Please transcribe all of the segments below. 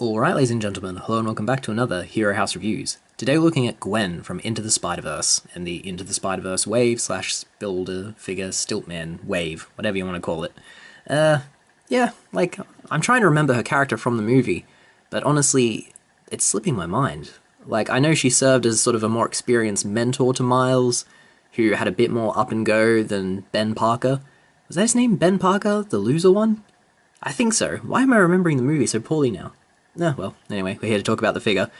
Alright, ladies and gentlemen, hello and welcome back to another Hero House Reviews. Today we're looking at Gwen from Into the Spiderverse, and the Into the Spiderverse wave slash builder figure stiltman wave, whatever you want to call it. Yeah, I'm trying to remember her character from the movie, but honestly, it's slipping my mind. I know she served as sort of a more experienced mentor to Miles, who had a bit more up and go than Ben Parker. Was that his name, Ben Parker, the loser one? I think so. Why am I remembering the movie so poorly now? Well, anyway, we're here to talk about the figure.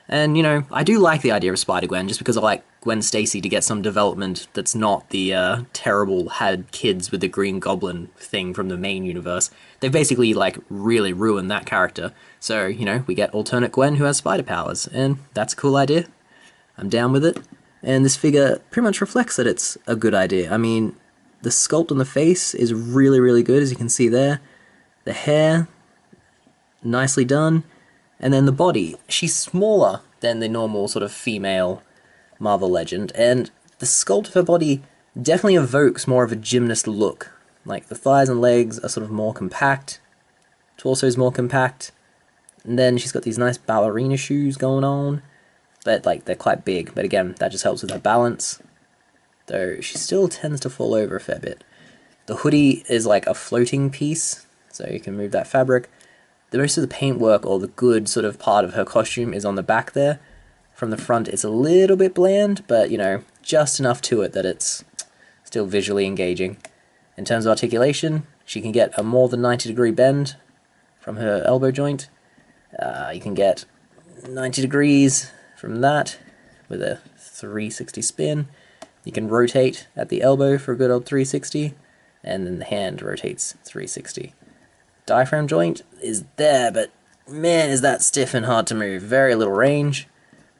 And, I do like the idea of Spider-Gwen, just because I like Gwen Stacy to get some development that's not the terrible had kids with the Green Goblin thing from the main universe. They've basically, really ruined that character. So, we get alternate Gwen who has spider powers, and that's a cool idea. I'm down with it. And this figure pretty much reflects that it's a good idea. I mean, the sculpt on the face is really, really good, as you can see there. The hair, nicely done. And then the body, she's smaller than the normal sort of female Marvel Legend, and the sculpt of her body definitely evokes more of a gymnast look. Like, the thighs and legs are sort of more compact, torso's more compact, and then she's got these nice ballerina shoes going on, but, they're quite big, but again, that just helps with her balance, though she still tends to fall over a fair bit. The hoodie is like a floating piece, so you can move that fabric. The rest of the paintwork, or the good sort of part of her costume, is on the back there. From the front, it's a little bit bland, but, just enough to it that it's still visually engaging. In terms of articulation, she can get a more than 90-degree bend from her elbow joint. You can get 90 degrees from that with a 360 spin. You can rotate at the elbow for a good old 360, and then the hand rotates 360. Diaphragm joint is there, but man, is that stiff and hard to move. Very little range.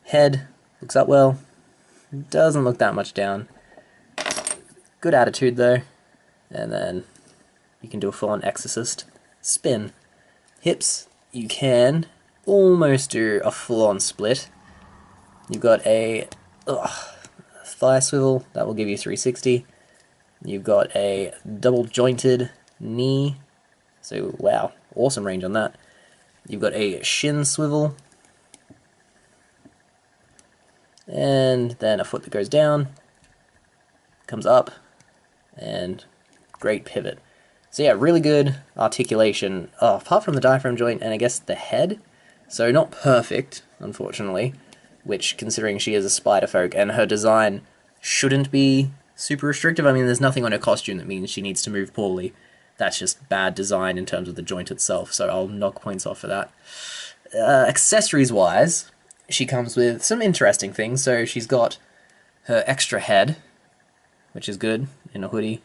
Head looks up well. Doesn't look that much down. Good attitude though. And then you can do a full-on exorcist spin. Hips, you can almost do a full-on split. You've got a thigh swivel, that will give you 360. You've got a double jointed knee. So, wow, awesome range on that. You've got a shin swivel. And then a foot that goes down, comes up, and great pivot. So yeah, really good articulation, apart from the diaphragm joint and I guess the head. So not perfect, unfortunately, which, considering she is a spider folk and her design shouldn't be super restrictive. I mean, there's nothing on her costume that means she needs to move poorly. That's just bad design in terms of the joint itself, so I'll knock points off for that. Accessories-wise, she comes with some interesting things. So she's got her extra head, which is good, in a hoodie.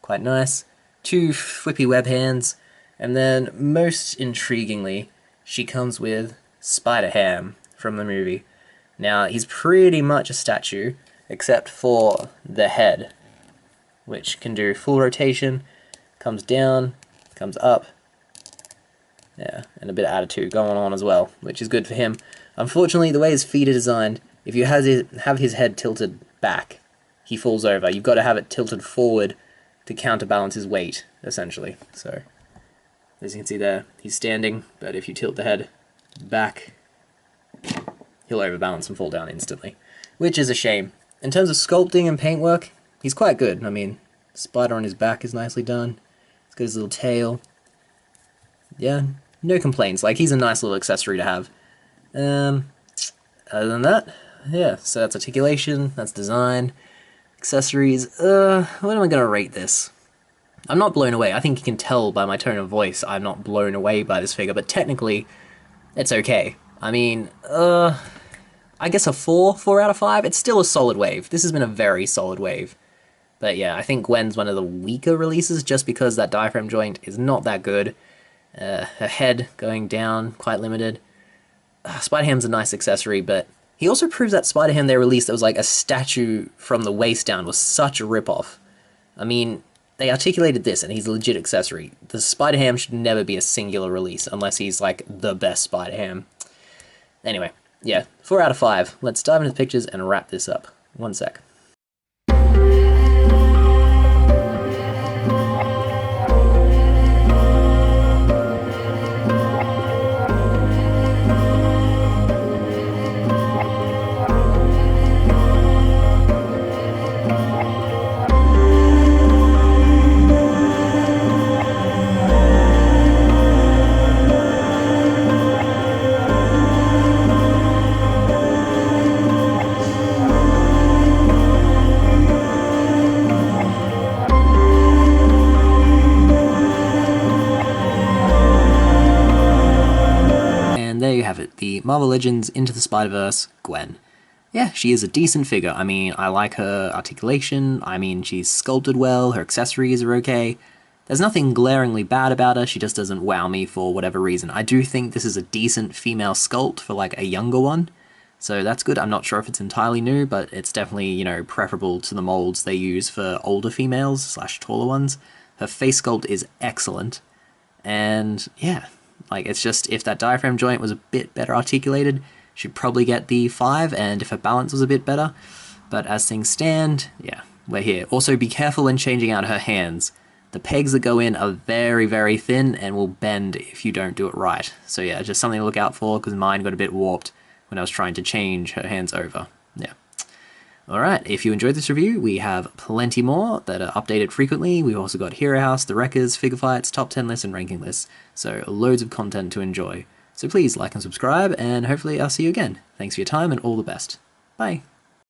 Quite nice. 2 flippy web hands, and then, most intriguingly, she comes with Spider-Ham from the movie. Now, he's pretty much a statue, except for the head, which can do full rotation, comes down, comes up, yeah, and a bit of attitude going on as well, which is good for him. Unfortunately, the way his feet are designed, if you have his head tilted back, he falls over. You've got to have it tilted forward to counterbalance his weight, essentially. So, as you can see there, he's standing, but if you tilt the head back, he'll overbalance and fall down instantly, which is a shame. In terms of sculpting and paintwork, he's quite good. I mean, spider on his back is nicely done. He's got his little tail. Yeah, no complaints. He's a nice little accessory to have. Other than that, yeah, so that's articulation, that's design, accessories. What am I gonna rate this? I'm not blown away. I think you can tell by my tone of voice I'm not blown away by this figure, but technically, it's okay. I mean, I guess a 4 out of 5. It's still a solid wave. This has been a very solid wave. But yeah, I think Gwen's one of the weaker releases, just because that diaphragm joint is not that good. Her head going down, quite limited. Spider-Ham's a nice accessory, but he also proves that Spider-Ham they released that was a statue from the waist down was such a rip-off. I mean, they articulated this, and he's a legit accessory. The Spider-Ham should never be a singular release, unless he's, the best Spider-Ham. Anyway, yeah, 4 out of 5. Let's dive into the pictures and wrap this up. One sec. And there you have it, the Marvel Legends Into the Spider-Verse Gwen. Yeah, she is a decent figure. I mean, I like her articulation, I mean, she's sculpted well, her accessories are okay. There's nothing glaringly bad about her, she just doesn't wow me for whatever reason. I do think this is a decent female sculpt for like a younger one, so that's good. I'm not sure if it's entirely new, but it's definitely, you know, preferable to the molds they use for older females slash taller ones. Her face sculpt is excellent, and yeah, like it's just, if that diaphragm joint was a bit better articulated, she'd probably get the 5, and if her balance was a bit better, but as things stand, yeah, we're here. Also, be careful when changing out her hands. The pegs that go in are very, very thin and will bend if you don't do it right. So yeah, just something to look out for, because mine got a bit warped when I was trying to change her hands over. Yeah. Alright, if you enjoyed this review, we have plenty more that are updated frequently. We've also got Hero House, The Wreckers, Figure Fights, Top 10 lists, and ranking lists. So loads of content to enjoy. So please like and subscribe, and hopefully I'll see you again. Thanks for your time and all the best. Bye.